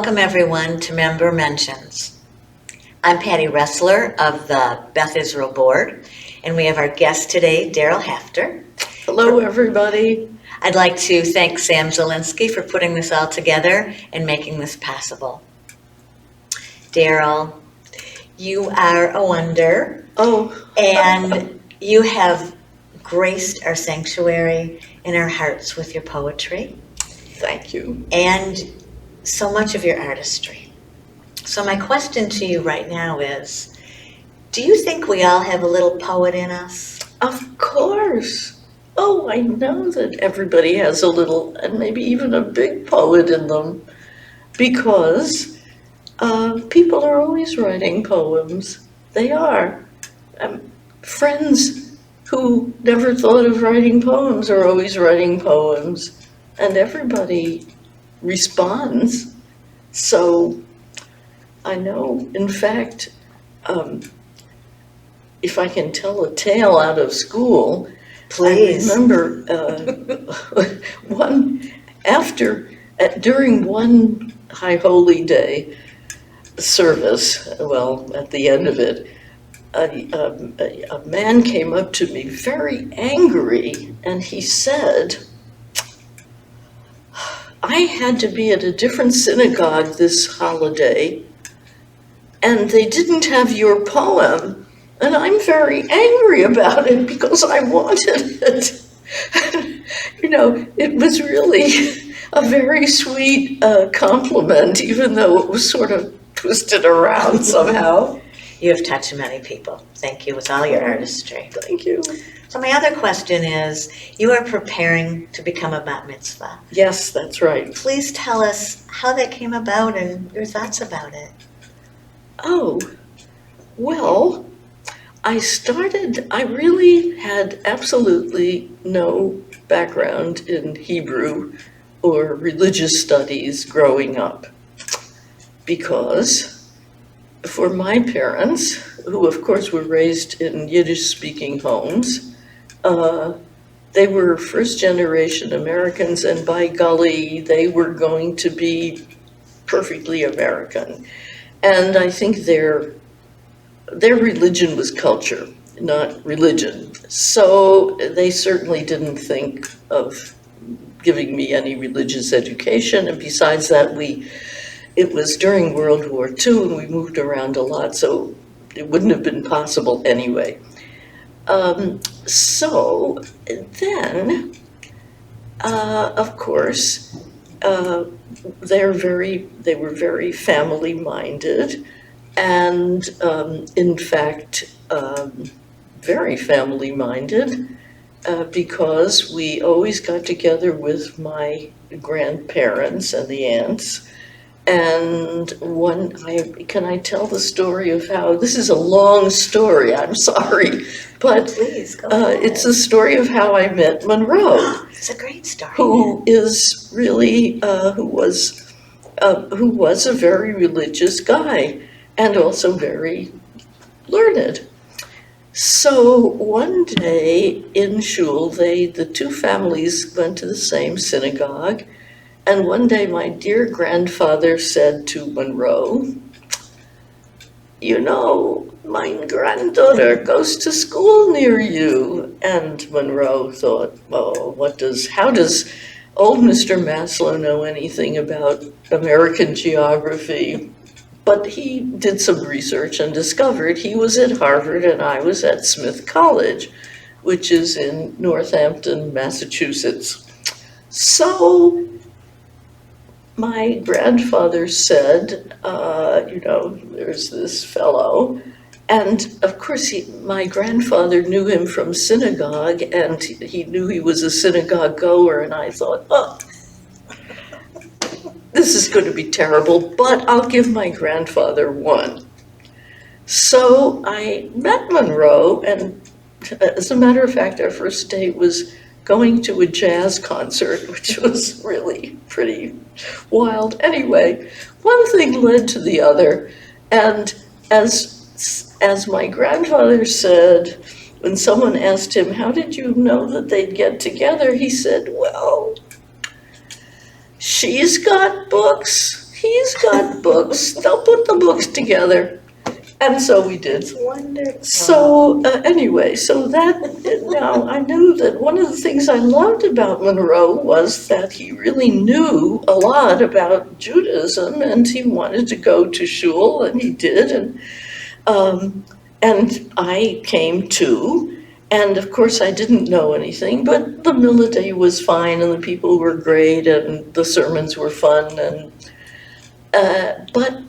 Welcome everyone to Member Mentions. I'm Patty Ressler of the Beth Israel Board, and we have our guest today, Daryl Hafter. Hello, everybody. I'd like to thank Sam Zielinski for putting this all together and making this possible. Daryl, you are a wonder. And you have graced our sanctuary and our hearts with your poetry. Thank you. And so much of your artistry. So my question to you right now is, do you think we all have a little poet in us? Of course. Oh, I know that everybody has a little, and maybe even a big poet in them, because people are always writing poems. They are. Friends who never thought of writing poems are always writing poems, and everybody responds. So I know, in fact, if I can tell a tale out of school, Please. I remember during one High Holy Day service, well, at the end of it, a man came up to me very angry, and he said, I had to be at a different synagogue this holiday, and they didn't have your poem, and I'm very angry about it because I wanted it. You know, it was really a very sweet compliment, even though it was sort of twisted around somehow. You have touched many people. Thank you with all your artistry. Thank you. So my other question is, you are preparing to become a bat mitzvah. Yes, that's right. Please tell us how that came about and your thoughts about it. Oh, well, I really had absolutely no background in Hebrew or religious studies growing up, because for my parents, who of course were raised in Yiddish-speaking homes, they were first-generation Americans, and by golly, they were going to be perfectly American. And I think their religion was culture, not religion. So they certainly didn't think of giving me any religious education. And besides that, it was during World War II, and we moved around a lot, so it wouldn't have been possible anyway. So then, of course, they were very family-minded, and in fact, very family-minded, because we always got together with my grandparents and the aunts. And can I tell the story of how, this is a long story, I'm sorry, but Please, go ahead. It's a story of how I met Monroe. It's a great story. Who is really, who was a very religious guy, and also very learned. So one day in shul, the two families went to the same synagogue, and one day my dear grandfather said to Monroe, you know, my granddaughter goes to school near you. And Monroe thought, well, how does old Mr. Maslow know anything about American geography? But he did some research and discovered he was at Harvard and I was at Smith College, which is in Northampton, Massachusetts. So my grandfather said, you know, there's this fellow. And of course, my grandfather knew him from synagogue, and he knew he was a synagogue goer, and I thought, oh, this is going to be terrible, but I'll give my grandfather one. So I met Monroe, and as a matter of fact, our first date was going to a jazz concert, which was really pretty wild. Anyway, one thing led to the other, and as my grandfather said, when someone asked him, how did you know that they'd get together? He said, well, she's got books, he's got books, they'll put the books together. And so we did. It's wonderful. So anyway, so that, now I knew that one of the things I loved about Monroe was that he really knew a lot about Judaism, and he wanted to go to shul, and he did, and I came too. And of course I didn't know anything, but the military was fine, and the people were great, and the sermons were fun, and but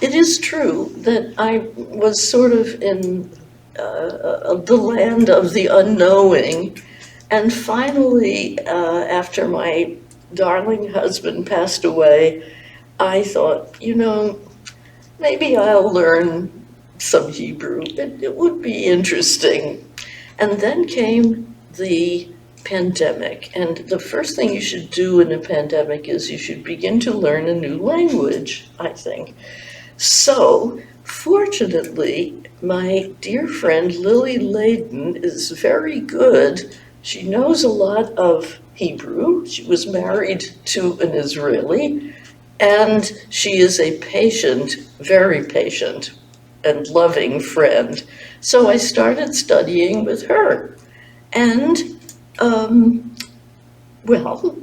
it is true that I was sort of in the land of the unknowing. And finally, after my darling husband passed away, I thought, maybe I'll learn some Hebrew. It would be interesting. And then came the pandemic. And the first thing you should do in a pandemic is you should begin to learn a new language, I think. So, fortunately, my dear friend Lily Layden is very good. She knows a lot of Hebrew. She was married to an Israeli, and she is a patient, very patient, and loving friend. So I started studying with her. And,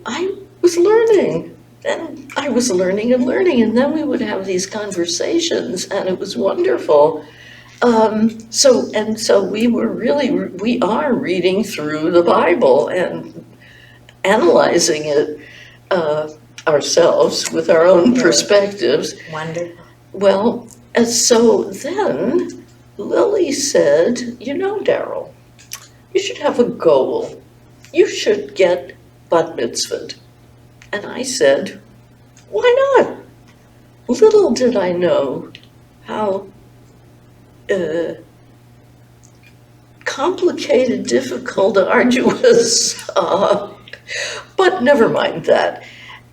I was learning. And I was learning and learning, and then we would have these conversations, and it was wonderful. So we are reading through the Bible and analyzing it ourselves with our own perspectives. Wonderful. Well, and so then Lily said, Daryl, you should have a goal. You should get bat mitzvahed. And I said, why not? Little did I know how complicated, difficult, arduous, but never mind that.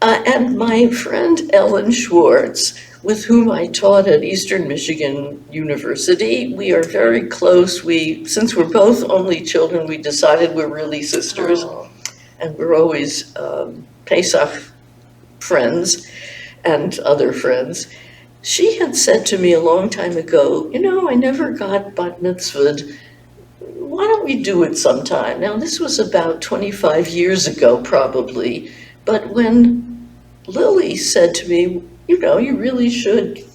And my friend Ellen Schwartz, with whom I taught at Eastern Michigan University, we are very close. Since we're both only children, we decided we're really sisters. Oh. And we're always Pesach friends and other friends. She had said to me a long time ago, I never got bat mitzvahed. Why don't we do it sometime? Now, this was about 25 years ago, probably. But when Lily said to me, you really should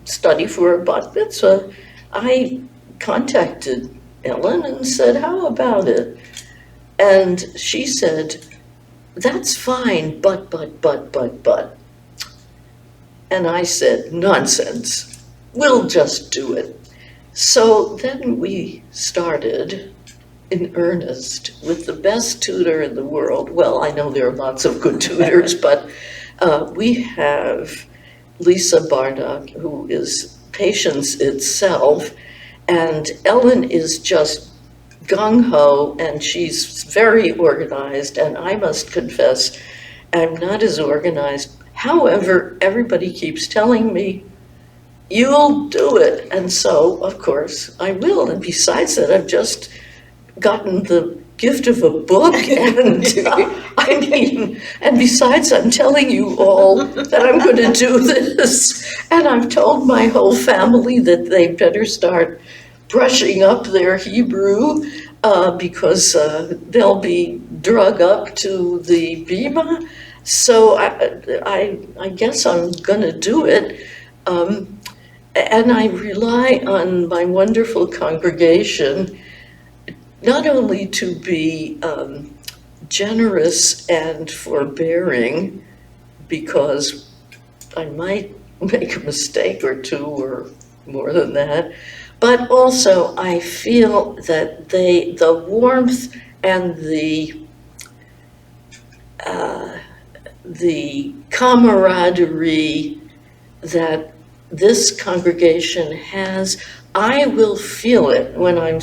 study for a bat mitzvah, I contacted Ellen and said, how about it? And she said, that's fine, but. And I said, nonsense, we'll just do it. So then we started in earnest with the best tutor in the world. Well, I know there are lots of good tutors, but we have Lisa Bardock, who is patience itself, and Ellen is just gung-ho, and she's very organized, and I must confess, I'm not as organized. However, everybody keeps telling me, you'll do it. And so, of course, I will. And besides that, I've just gotten the gift of a book, and and besides, I'm telling you all that I'm going to do this. And I've told my whole family that they better start brushing up their Hebrew because they'll be drug up to the Bima. So I guess I'm going to do it. And I rely on my wonderful congregation not only to be generous and forbearing, because I might make a mistake or two or more than that, but also I feel that the warmth and the camaraderie that this congregation has, I will feel it when I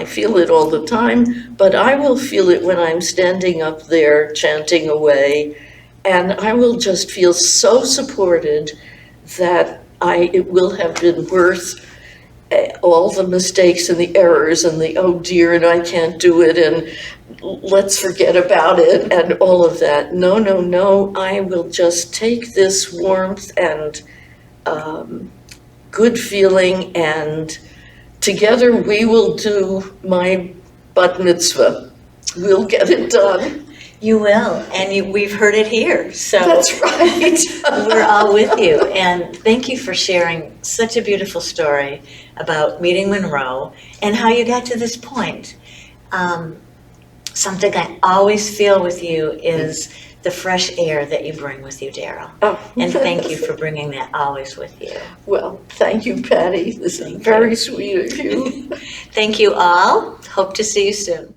feel it all the time, but I will feel it when I'm standing up there chanting away, and I will just feel so supported that it will have been worth all the mistakes and the errors and the oh dear and I can't do it and let's forget about it and all of that. No, no, no. I will just take this warmth and good feeling, and together we will do my bat mitzvah. We'll get it done. You will, and we've heard it here, so That's right. we're all with you. And thank you for sharing such a beautiful story about meeting Monroe and how you got to this point. Something I always feel with you is the fresh air that you bring with you, Daryl. Oh. And thank you for bringing that always with you. Well, thank you, Patty. This is very sweet of you. Thank you all. Hope to see you soon.